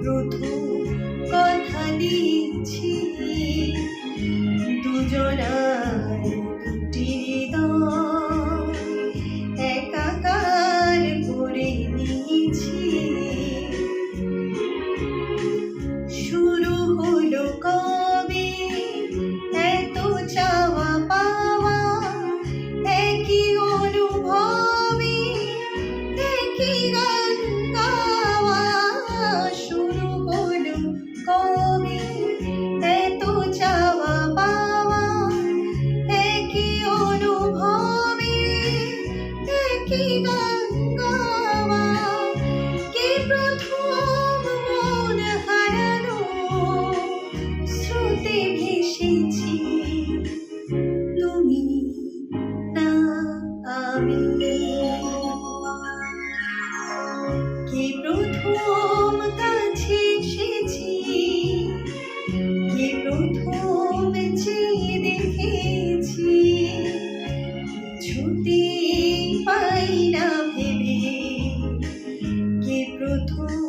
প্রথম কথা দিচ্ছি দুজনার দুটি হৃদয় একাকার করে নিয়েছি। শুরু হলো কবে এত চাওয়া পাওয়া, একই অনুভবে একই গান গাওয়া। শুরু হলো কবে এত চাওয়া পাওয়া, একই অনুভবে একই গান গাওয়া। কে প্রথম মন হারানো স্রোতে ভেসেছি, তুমি না আমি। কে প্রথম কাছে এসেছি, কে প্রথম চেয়ে দেখেছি, কিছুতেই পাই না ভেবে কে প্রথম